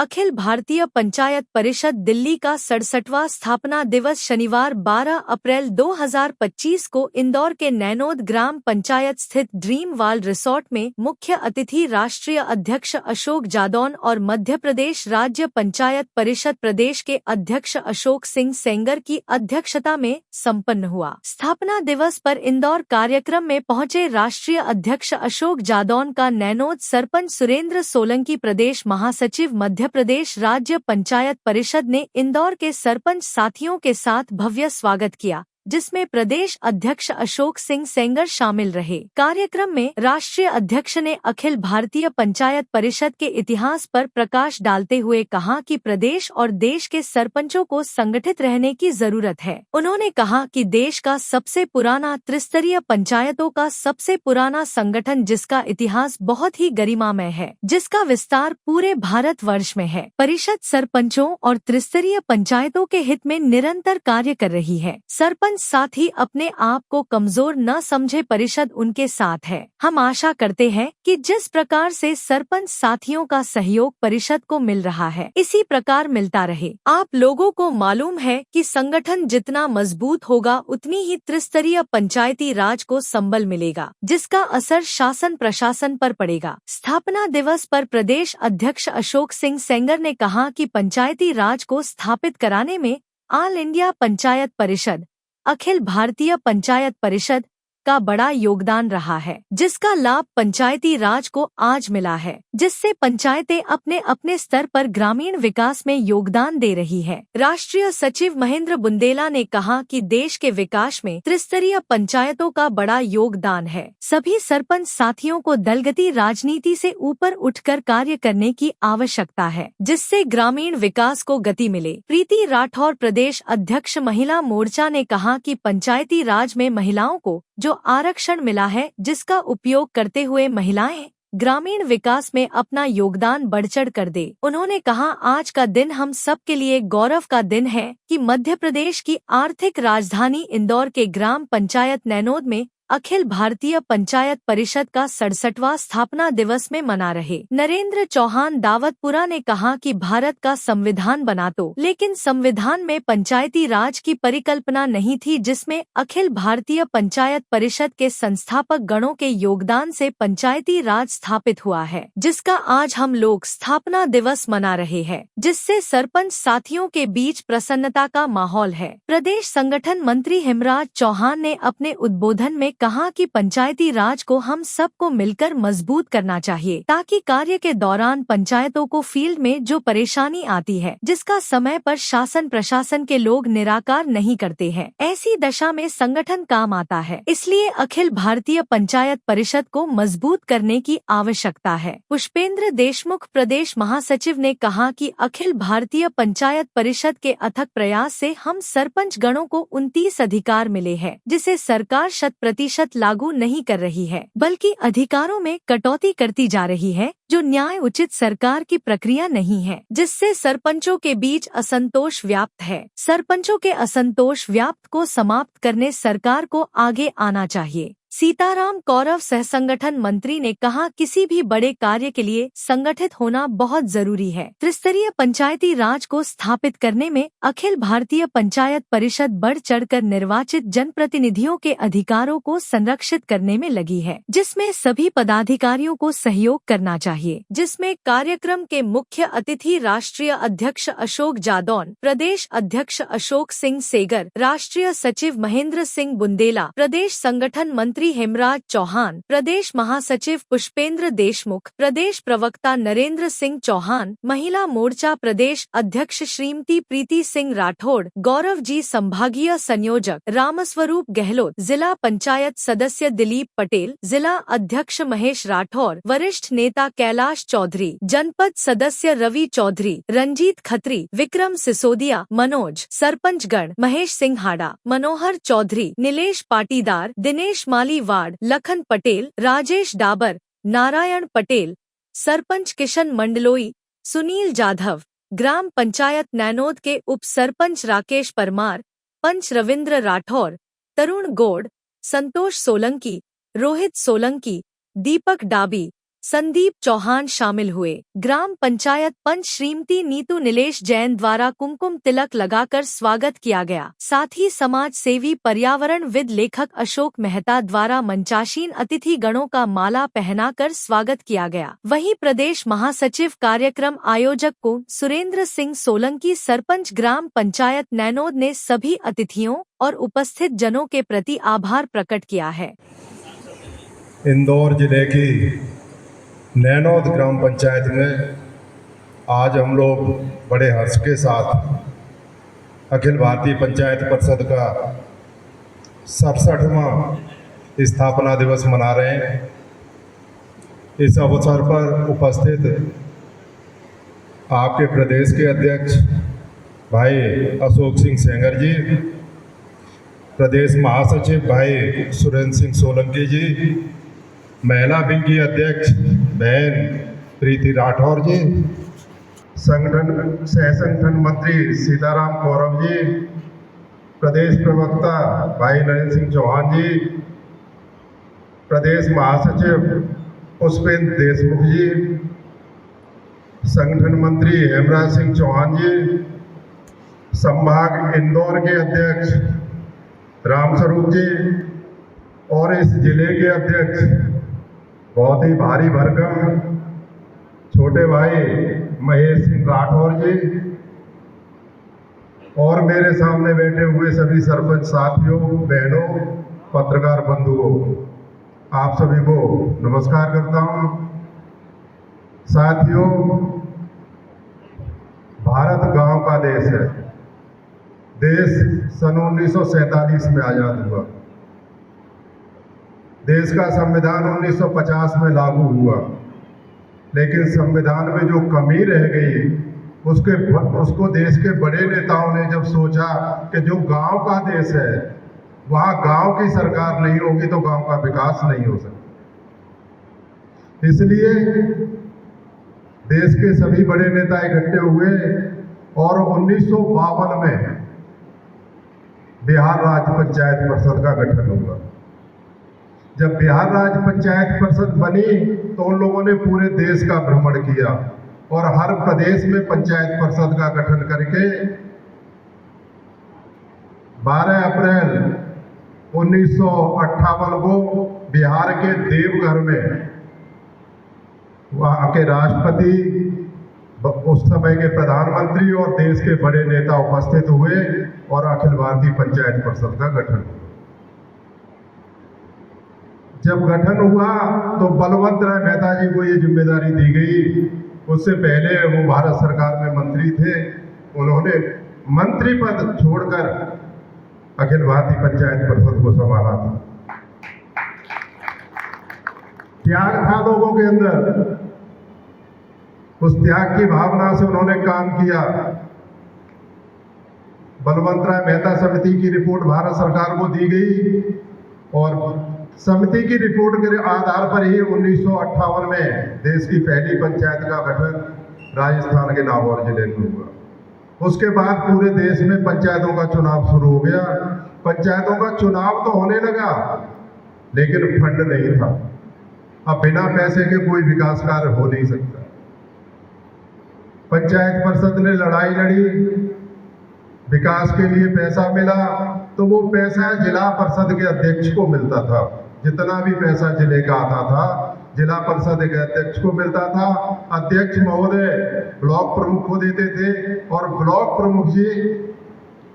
अखिल भारतीय पंचायत परिषद दिल्ली का 67वां स्थापना दिवस शनिवार 12 अप्रैल 2025 को इंदौर के नैनोद ग्राम पंचायत स्थित ड्रीम वाल रिसोर्ट में मुख्य अतिथि राष्ट्रीय अध्यक्ष अशोक जादौन और मध्य प्रदेश राज्य पंचायत परिषद प्रदेश के अध्यक्ष अशोक सिंह सेंगर की अध्यक्षता में संपन्न हुआ। स्थापना दिवस पर इंदौर कार्यक्रम में पहुंचे राष्ट्रीय अध्यक्ष अशोक जादौन का नैनोद सरपंच सुरेंद्र सोलंकी, प्रदेश महासचिव मध्य प्रदेश राज्य पंचायत परिषद ने इंदौर के सरपंच साथियों के साथ भव्य स्वागत किया, जिसमें प्रदेश अध्यक्ष अशोक सिंह सेंगर शामिल रहे। कार्यक्रम में राष्ट्रीय अध्यक्ष ने अखिल भारतीय पंचायत परिषद के इतिहास पर प्रकाश डालते हुए कहा कि प्रदेश और देश के सरपंचों को संगठित रहने की जरूरत है। उन्होंने कहा कि देश का सबसे पुराना त्रिस्तरीय पंचायतों का सबसे पुराना संगठन, जिसका इतिहास बहुत ही गरिमामय है, जिसका विस्तार पूरे भारतवर्ष में है, परिषद सरपंचों और त्रिस्तरीय पंचायतों के हित में निरंतर कार्य कर रही है। सरपंच साथ ही अपने आप को कमजोर न समझे, परिषद उनके साथ है। हम आशा करते हैं कि जिस प्रकार से सरपंच साथियों का सहयोग परिषद को मिल रहा है, इसी प्रकार मिलता रहे। आप लोगों को मालूम है कि संगठन जितना मजबूत होगा, उतनी ही त्रिस्तरीय पंचायती राज को संबल मिलेगा, जिसका असर शासन प्रशासन पर पड़ेगा। स्थापना दिवस पर प्रदेश अध्यक्ष अशोक सिंह सेंगर ने कहा कि पंचायती राज को स्थापित कराने में ऑल इंडिया पंचायत परिषद, अखिल भारतीय पंचायत परिषद का बड़ा योगदान रहा है, जिसका लाभ पंचायती राज को आज मिला है, जिससे पंचायतें अपने अपने स्तर पर ग्रामीण विकास में योगदान दे रही है। राष्ट्रीय सचिव महेंद्र बुंदेला ने कहा कि देश के विकास में त्रिस्तरीय पंचायतों का बड़ा योगदान है। सभी सरपंच साथियों को दलगति राजनीति से ऊपर उठकर कार्य करने की आवश्यकता है, जिससे ग्रामीण विकास को गति मिले। प्रीति राठौर, प्रदेश अध्यक्ष महिला मोर्चा, ने कहा कि पंचायती राज में महिलाओं को जो आरक्षण मिला है, जिसका उपयोग करते हुए महिलाएं ग्रामीण विकास में अपना योगदान बढ़-चढ़ कर दे। उन्होंने कहा, आज का दिन हम सब के लिए गौरव का दिन है कि मध्य प्रदेश की आर्थिक राजधानी इंदौर के ग्राम पंचायत नैनोद में अखिल भारतीय पंचायत परिषद का 67वां स्थापना दिवस में मना रहे। नरेंद्र चौहान, दावतपुरा, ने कहा कि भारत का संविधान बना तो, लेकिन संविधान में पंचायती राज की परिकल्पना नहीं थी, जिसमें अखिल भारतीय पंचायत परिषद के संस्थापक गणों के योगदान से पंचायती राज स्थापित हुआ है, जिसका आज हम लोग स्थापना दिवस मना रहे हैं, जिससे सरपंच साथियों के बीच प्रसन्नता का माहौल है। प्रदेश संगठन मंत्री हेमराज चौहान ने अपने उद्बोधन में कहा कि पंचायती राज को हम सबको मिलकर मजबूत करना चाहिए, ताकि कार्य के दौरान पंचायतों को फील्ड में जो परेशानी आती है, जिसका समय पर शासन प्रशासन के लोग निराकार नहीं करते हैं, ऐसी दशा में संगठन काम आता है। इसलिए अखिल भारतीय पंचायत परिषद को मजबूत करने की आवश्यकता है। पुष्पेंद्र देशमुख, प्रदेश महासचिव, ने कहा कि अखिल भारतीय पंचायत परिषद के अथक प्रयास से हम सरपंच गणों को 29 अधिकार मिले हैं, जिसे सरकार 100% लागू नहीं कर रही है, बल्कि अधिकारों में कटौती करती जा रही है, जो न्याय उचित सरकार की प्रक्रिया नहीं है, जिससे सरपंचों के बीच असंतोष व्याप्त है। सरपंचों के असंतोष व्याप्त को समाप्त करने सरकार को आगे आना चाहिए। सीताराम कौरव, सह संगठन मंत्री, ने कहा, किसी भी बड़े कार्य के लिए संगठित होना बहुत जरूरी है। त्रिस्तरीय पंचायती राज को स्थापित करने में अखिल भारतीय पंचायत परिषद बढ़ चढ़कर निर्वाचित जनप्रतिनिधियों के अधिकारों को संरक्षित करने में लगी है, जिसमें सभी पदाधिकारियों को सहयोग करना चाहिए, जिसमें कार्यक्रम के मुख्य अतिथि राष्ट्रीय अध्यक्ष अशोक जादौन, प्रदेश अध्यक्ष अशोक सिंह सेंगर, राष्ट्रीय सचिव महेंद्र सिंह बुंदेला, प्रदेश संगठन मंत्री हेमराज चौहान, प्रदेश महासचिव पुष्पेंद्र देशमुख, प्रदेश प्रवक्ता नरेंद्र सिंह चौहान, महिला मोर्चा प्रदेश अध्यक्ष श्रीमती प्रीति सिंह राठौड़, गौरव जी, संभागीय संयोजक रामस्वरूप गहलोत, जिला पंचायत सदस्य दिलीप पटेल, जिला अध्यक्ष महेश राठौड़, वरिष्ठ नेता कैलाश चौधरी, जनपद सदस्य रवि चौधरी, रंजीत खत्री, विक्रम सिसोदिया, मनोज, सरपंचगण महेश सिंहाड़ा, मनोहर चौधरी, नीलेश पाटीदार, दिनेश माली वार्ड, लखन पटेल, राजेश डाबर, नारायण पटेल, सरपंच किशन मंडलोई, सुनील जाधव, ग्राम पंचायत नैनोद के उप सरपंच राकेश परमार, पंच रविंद्र राठौर, तरुण गौड़, संतोष सोलंकी, रोहित सोलंकी, दीपक डाबी, संदीप चौहान शामिल हुए। ग्राम पंचायत पंच श्रीमती नीतू नीलेश जैन द्वारा कुमकुम तिलक लगाकर स्वागत किया गया। साथ ही समाज सेवी पर्यावरणविद लेखक अशोक मेहता द्वारा मंचासीन अतिथि गणों का माला पहनाकर स्वागत किया गया। वहीं प्रदेश महासचिव कार्यक्रम आयोजक को सुरेंद्र सिंह सोलंकी सरपंच ग्राम पंचायत नैनोद ने सभी अतिथियों और उपस्थित जनों के प्रति आभार प्रकट किया है। इंदौर जिले की नैनोद ग्राम पंचायत में आज हम लोग बड़े हर्ष के साथ अखिल भारतीय पंचायत परिषद का 67वां स्थापना दिवस मना रहे हैं। इस अवसर पर उपस्थित आपके प्रदेश के अध्यक्ष भाई अशोक सिंह सेंगर जी, प्रदेश महासचिव भाई सुरेंद्र सिंह सोलंकी जी, महिला विंग की अध्यक्ष बहन प्रीति राठौर जी, सह संगठन मंत्री सीताराम कौरव जी, प्रदेश प्रवक्ता भाई नरेंद्र सिंह चौहान जी, प्रदेश महासचिव पुष्पेंद्र देशमुख जी, संगठन मंत्री हेमराज सिंह चौहान जी, संभाग इंदौर के अध्यक्ष रामस्वरूप जी और इस जिले के अध्यक्ष बहुत ही भारी भरकम छोटे भाई महेश सिंह राठौर जी और मेरे सामने बैठे हुए सभी सरपंच साथियों, बहनों, पत्रकार बंधुओं, आप सभी को नमस्कार करता हूं। साथियों, भारत गांव का देश है। देश सन 1947 में आजाद हुआ। देश का संविधान 1950 में लागू हुआ, लेकिन संविधान में जो कमी रह गई उसको देश के बड़े नेताओं ने जब सोचा कि जो गांव का देश है वहाँ गांव की सरकार नहीं होगी तो गांव का विकास नहीं हो सकता। इसलिए देश के सभी बड़े नेता इकट्ठे हुए और 1952 में बिहार राज्य पंचायत परिषद का गठन हुआ। जब बिहार राज्य पंचायत परिषद बनी तो उन लोगों ने पूरे देश का भ्रमण किया और हर प्रदेश में पंचायत परिषद का गठन करके 12 अप्रैल 1958 को बिहार के देवघर में वहाँ के राष्ट्रपति, उस समय के प्रधानमंत्री और देश के बड़े नेता उपस्थित हुए और अखिल भारतीय पंचायत परिषद का गठन हुआ। जब गठन हुआ तो बलवंत राय मेहता जी को ये जिम्मेदारी दी गई। उससे पहले वो भारत सरकार में मंत्री थे। उन्होंने मंत्री पद छोड़कर अखिल भारतीय पंचायत परिषद को संभाला था। त्याग था लोगों के अंदर, उस त्याग की भावना से उन्होंने काम किया। बलवंत राय मेहता समिति की रिपोर्ट भारत सरकार को दी गई और समिति की रिपोर्ट के आधार पर ही 1958 में देश की पहली पंचायत का गठन राजस्थान के नागौर जिले में हुआ। उसके बाद पूरे देश में पंचायतों का चुनाव शुरू हो गया। पंचायतों का चुनाव तो होने लगा, लेकिन फंड नहीं था। अब बिना पैसे के कोई विकास कार्य हो नहीं सकता। पंचायत परिषद ने लड़ाई लड़ी, विकास के लिए पैसा मिला तो वो पैसा जिला परिषद के अध्यक्ष को मिलता था। जितना भी पैसा जिले का आता था जिला परिषद के अध्यक्ष को मिलता था। अध्यक्ष महोदय ब्लॉक प्रमुख को देते थे और ब्लॉक प्रमुख जी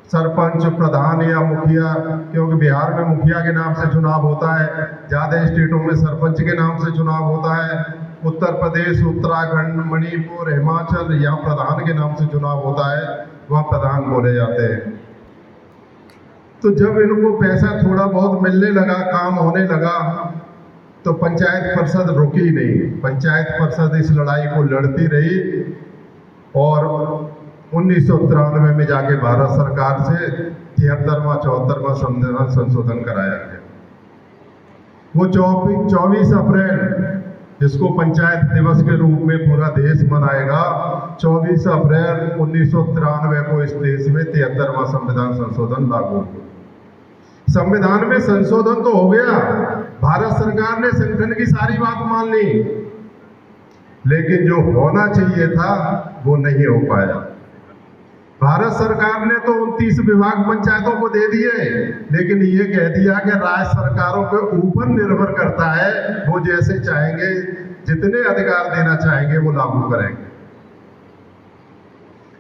सरपंच, प्रधान या मुखिया, क्योंकि बिहार में मुखिया के नाम से चुनाव होता है, ज़्यादा स्टेटों में सरपंच के नाम से चुनाव होता है। उत्तर प्रदेश, उत्तराखंड, मणिपुर, हिमाचल यहाँ प्रधान के नाम से चुनाव होता है, वहाँ प्रधान बोले जाते हैं। तो जब इनको पैसा थोड़ा बहुत मिलने लगा, काम होने लगा, तो पंचायत परिषद रुकी नहीं। पंचायत परिषद इस लड़ाई को लड़ती रही और 1993 में जाके भारत सरकार से 73वां 74वां संविधान संशोधन कराया गया। वो 24 अप्रैल, जिसको पंचायत दिवस के रूप में पूरा देश मनाएगा, 24 अप्रैल 1993 को इस देश में 73वां संविधान संशोधन लागू हुआ। संविधान में संशोधन तो हो गया, भारत सरकार ने संगठन की सारी बात मान ली, लेकिन जो होना चाहिए था वो नहीं हो पाया। भारत सरकार ने तो 29 विभाग पंचायतों को दे दिए, लेकिन ये कह दिया कि राज्य सरकारों के ऊपर निर्भर करता है, वो जैसे चाहेंगे, जितने अधिकार देना चाहेंगे वो लागू करेंगे।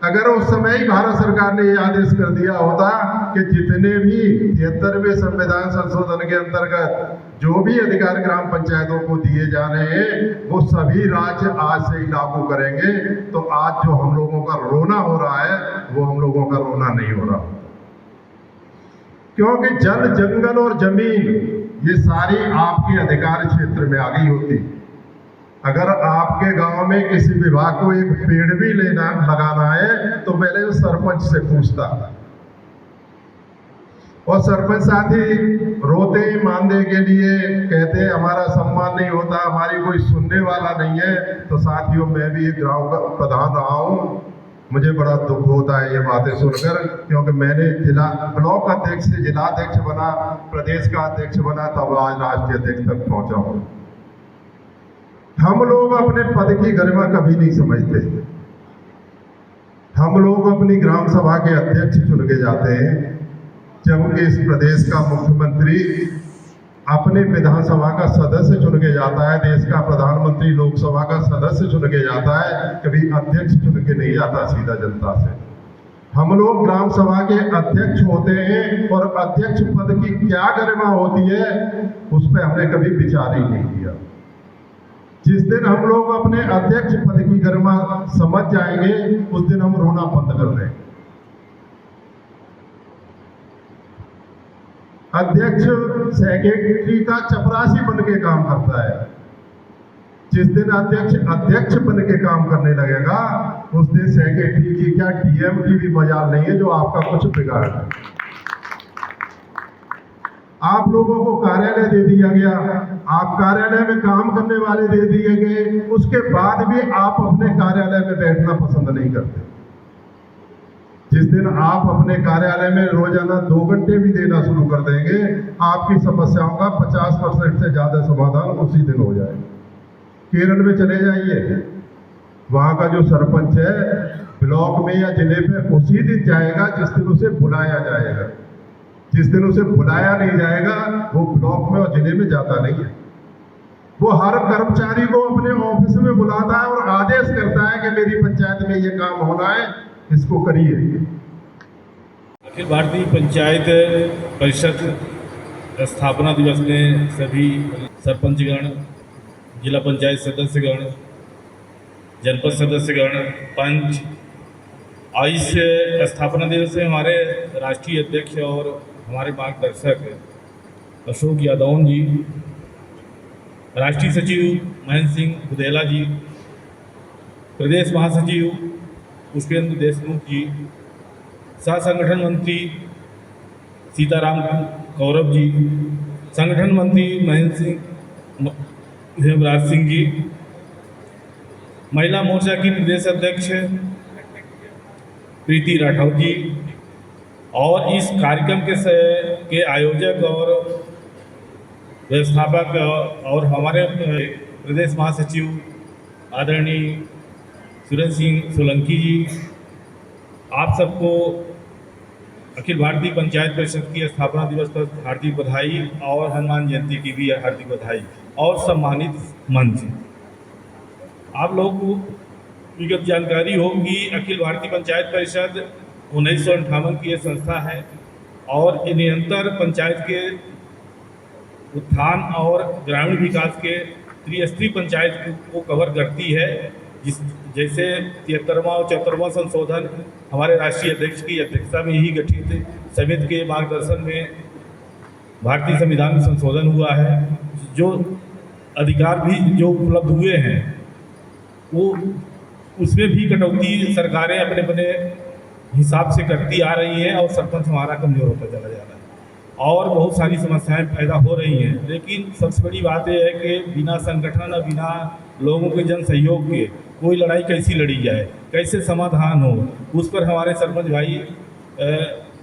अगर उस समय ही भारत सरकार ने ये आदेश कर दिया होता कि जितने भी 73वें संविधान संशोधन के अंतर्गत जो भी अधिकार ग्राम पंचायतों को दिए जा रहे हैं वो सभी राज्य आज से ही लागू करेंगे, तो आज जो हम लोगों का रोना हो रहा है वो हम लोगों का रोना नहीं हो रहा। क्योंकि जल, जंगल और जमीन ये सारी आपके अधिकार क्षेत्र में आ गई होती। अगर आपके गांव में किसी विभाग को एक पेड़ भी लगाना है तो पहले वो सरपंच से पूछता, और सरपंच साथी रोते मानदे के लिए कहते हमारा सम्मान नहीं होता, हमारी कोई सुनने वाला नहीं है। तो साथियों, मैं भी एक गांव का प्रधान रहा हूँ, मुझे बड़ा दुख होता है ये बातें सुनकर, क्योंकि मैंने ब्लॉक अध्यक्ष से जिला अध्यक्ष बना, प्रदेश का अध्यक्ष बना, तब आज राष्ट्रीय अध्यक्ष तक पहुंचा हूँ। हम लोग अपने पद की गरिमा कभी नहीं समझते। हम लोग अपनी ग्राम सभा के अध्यक्ष चुन के जाते हैं, जबकि इस प्रदेश का मुख्यमंत्री अपने विधानसभा का सदस्य चुन के जाता है, देश का प्रधानमंत्री लोकसभा का सदस्य चुन के जाता है, कभी अध्यक्ष चुन के नहीं जाता सीधा जनता से। हम लोग ग्राम सभा के अध्यक्ष होते हैं, और अध्यक्ष पद की क्या गरिमा होती है उस पर हमने कभी विचार ही नहीं किया। जिस दिन हम लोग अपने अध्यक्ष पद की गरिमा समझ जाएंगे उस दिन हम रोना बंद कर देंगे। अध्यक्ष सेक्रेटरी का चपरासी बन के काम करता है। जिस दिन अध्यक्ष बन के काम करने लगेगा उस दिन सेक्रेटरी की क्या डीएम की भी मजाल नहीं है जो आपका कुछ बिगाड़ दे। आप लोगों को कार्यालय दे दिया गया, आप कार्यालय में काम करने वाले दे दिए गए, उसके बाद भी आप अपने कार्यालय में बैठना पसंद नहीं करते। जिस दिन आप अपने कार्यालय में रोजाना 2 घंटे भी देना शुरू कर देंगे, आपकी समस्याओं का 50% से ज्यादा समाधान उसी दिन हो जाएगा। केरल में चले जाइए, वहां का जो सरपंच है ब्लॉक में या जिले पे उसी दिन जाएगा जिस दिन उसे बुलाया जाएगा। जिस दिन उसे बुलाया नहीं जाएगा वो ब्लॉक में और जिले में जाता नहीं है। वो हर कर्मचारी को अपने ऑफिस में बुलाता है और आदेश करता है कि मेरी पंचायत में ये काम होना है, इसको करिए। अखिल भारतीय पंचायत परिषद स्थापना दिवस में सभी सरपंचगण, जिला पंचायत सदस्यगण, जनपद सदस्यगण, पंच, इस स्थापना दिवस से हमारे राष्ट्रीय अध्यक्ष और हमारे मार्गदर्शक अशोक यादव जी, राष्ट्रीय सचिव महेंद्र सिंह बुधेला जी, प्रदेश महासचिव पुष्पेंद्र देशमुख जी, सह संगठन मंत्री सीताराम कौरव जी, संगठन मंत्री महेंद्र सिंह हेमराज सिंह जी, महिला मोर्चा की प्रदेश अध्यक्ष प्रीति राठौर जी, और इस कार्यक्रम के आयोजक और व्यवस्थापक और हमारे प्रदेश महासचिव आदरणीय सुरेंद्र सिंह सोलंकी जी, आप सबको अखिल भारतीय पंचायत परिषद की स्थापना दिवस पर हार्दिक बधाई और हनुमान जयंती की भी हार्दिक बधाई। और सम्मानित मंच, आप लोगों को विगत जानकारी होगी, अखिल भारतीय पंचायत परिषद 1958 की ये संस्था है और ये निरंतर पंचायत के उत्थान और ग्रामीण विकास के त्रिस्तरीय पंचायत को कवर करती है। जैसे 73वां और 74वां संशोधन हमारे राष्ट्रीय अध्यक्ष की अध्यक्षता में ही गठित समिति के मार्गदर्शन में भारतीय संविधान में संशोधन हुआ है। जो अधिकार भी जो उपलब्ध हुए हैं वो उसमें भी कटौती सरकारें अपने अपने हिसाब से करती आ रही हैं और सरपंच हमारा कमज़ोर होता चला जा रहा है और बहुत सारी समस्याएं पैदा हो रही हैं। लेकिन सबसे बड़ी बात यह है कि बिना संगठन और बिना लोगों के जन सहयोग के कोई लड़ाई कैसी लड़ी जाए, कैसे समाधान हो, उस पर हमारे सरपंच भाई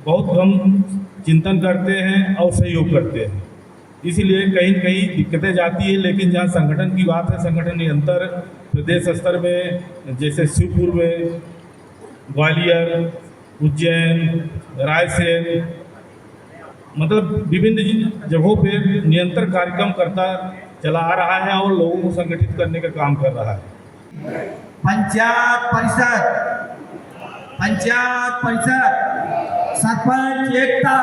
बहुत कम चिंतन करते हैं और सहयोग करते हैं। इसीलिए कहीं कहीं दिक्कतें जाती है, लेकिन जहाँ संगठन की बात है, संगठन निरंतर प्रदेश स्तर में जैसे शिवपुर में, ग्वालियर, उज्जैन, रायसेन, मतलब विभिन्न जगहों पे निरंतर कार्यक्रम करता चला आ रहा है और लोगों को संगठित करने का काम कर रहा है। पंचायत परिषद सरपंच एकता।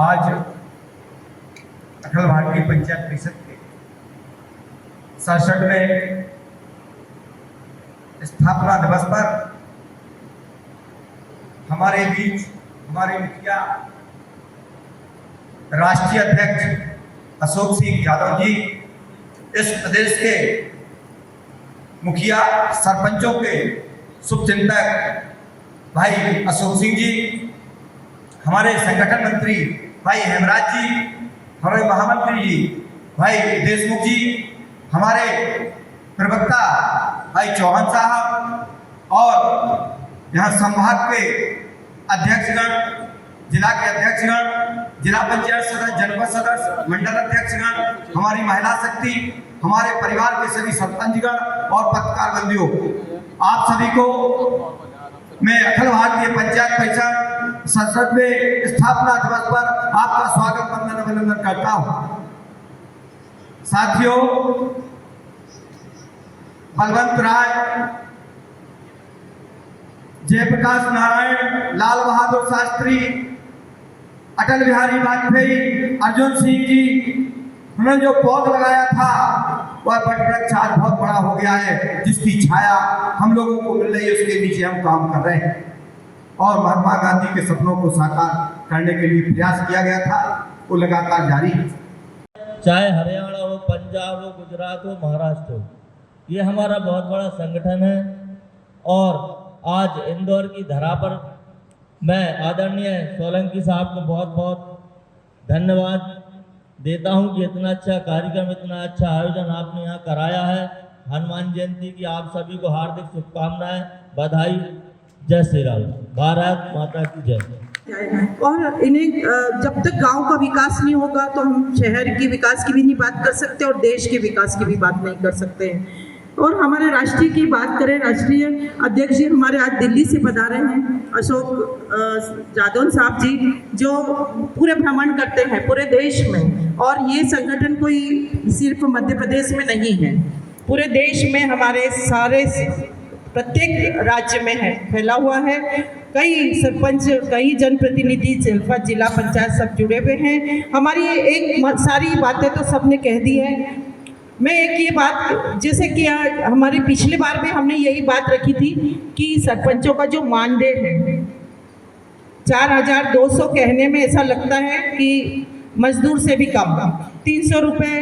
आज अखिल भारतीय पंचायत परिषद के 67वें स्थापना दिवस पर हमारे बीच हमारे मुखिया राष्ट्रीय अध्यक्ष अशोक सिंह यादव जी, इस प्रदेश के मुखिया सरपंचों के शुभचिंतक भाई अशोक सिंह जी, हमारे संगठन मंत्री भाई हेमराज जी, हमारे महामंत्री जी भाई देशमुख जी, हमारे प्रवक्ता भाई चौहान साहब और यहाँ संभाग के अध्यक्षगण, जिला के अध्यक्षगण, जिला पंचायत सदस्य, जनपद सदस्य, मंडल अध्यक्षगण, हमारी महिला शक्ति, हमारे परिवार के सभी सरपंचगण और पत्रकार बंधुओं, आप सभी को मैं अखिल भारतीय पंचायत परिषद 67वें स्थापना दिवस पर आपका स्वागत वंदन अभिनंदन करता हूं। साथियों, बलवंत राय, जयप्रकाश नारायण, लाल बहादुर शास्त्री, अटल बिहारी वाजपेयी, अर्जुन सिंह जी, उन्होंने जो पौध लगाया था वह वटवृक्ष आज बहुत बड़ा हो गया है, जिसकी छाया हम लोगों को मिल रही है, उसके नीचे हम काम कर रहे हैं। और महात्मा गांधी के सपनों को साकार करने के लिए प्रयास किया गया था, वो लगातार जारी है। चाहे हरियाणा हो, पंजाब हो, गुजरात हो, महाराष्ट्र हो, ये हमारा बहुत बड़ा संगठन है। और आज इंदौर की धरा पर मैं आदरणीय सोलंकी साहब को बहुत बहुत धन्यवाद देता हूं कि इतना अच्छा कार्यक्रम, इतना अच्छा आयोजन आपने यहाँ कराया है। हनुमान जयंती की आप सभी को हार्दिक शुभकामनाएं, बधाई। जय श्री राम, भारत माता की जय। और इन्हें जब तक गांव का विकास नहीं होगा तो हम शहर के विकास की भी नहीं बात कर सकते और देश के विकास की भी बात नहीं कर सकते हैं। और हमारे राष्ट्रीय की बात करें, राष्ट्रीय अध्यक्ष जी हमारे आज दिल्ली से पधारे हैं, अशोक यादव साहब जी, जो पूरे भ्रमण करते हैं पूरे देश में। और ये संगठन कोई सिर्फ मध्य प्रदेश में नहीं है, पूरे देश में हमारे सारे प्रत्येक राज्य में है, फैला हुआ है। कई सरपंच, कई जनप्रतिनिधि, जनपद, जिला पंचायत सब जुड़े हुए हैं। हमारी एक सारी बातें तो सबने कह दी है। मैं एक ये बात, जैसे कि हमारे पिछले बार में हमने यही बात रखी थी कि सरपंचों का जो मानदेय है 4200 कहने में ऐसा लगता है कि मजदूर से भी कम, 300 रुपये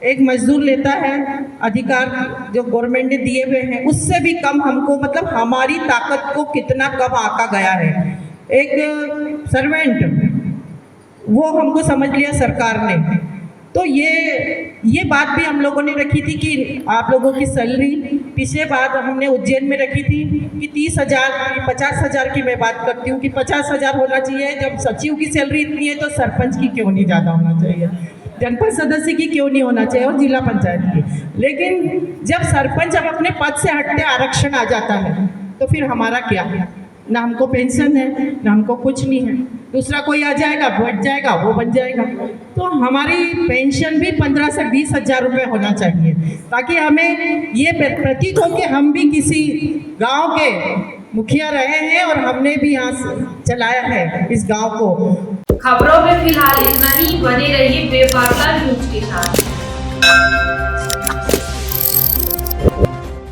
एक मजदूर लेता है, अधिकार जो गवर्नमेंट ने दिए हुए हैं उससे भी कम हमको, मतलब हमारी ताकत को कितना कम आका गया है। एक सर्वेंट वो हमको समझ लिया सरकार ने। तो ये बात भी हम लोगों ने रखी थी कि आप लोगों की सैलरी, पिछले बार हमने उज्जैन में रखी थी कि 30,000 की, 50,000 की मैं बात करती हूँ कि 50,000 होना चाहिए। जब सचिव की सैलरी इतनी है तो सरपंच की क्यों नहीं ज़्यादा होना चाहिए, जनपद सदस्य की क्यों नहीं होना चाहिए और जिला पंचायत की। लेकिन जब सरपंच अब अपने पद से हटते आरक्षण आ जाता है तो फिर हमारा क्या है, ना हमको पेंशन है ना हमको कुछ नहीं है। दूसरा कोई आ जाएगा, बैठ जाएगा, वो बन जाएगा। तो हमारी पेंशन भी 15 से 20,000 रुपये होना चाहिए, ताकि हमें ये प्रतीत हो कि हम भी किसी गांव के मुखिया रहे हैं और हमने भी यहाँ चलाया है इस गांव को। खबरों में फिलहाल इतना ही। बने रहिए बेपारला न्यूज के साथ।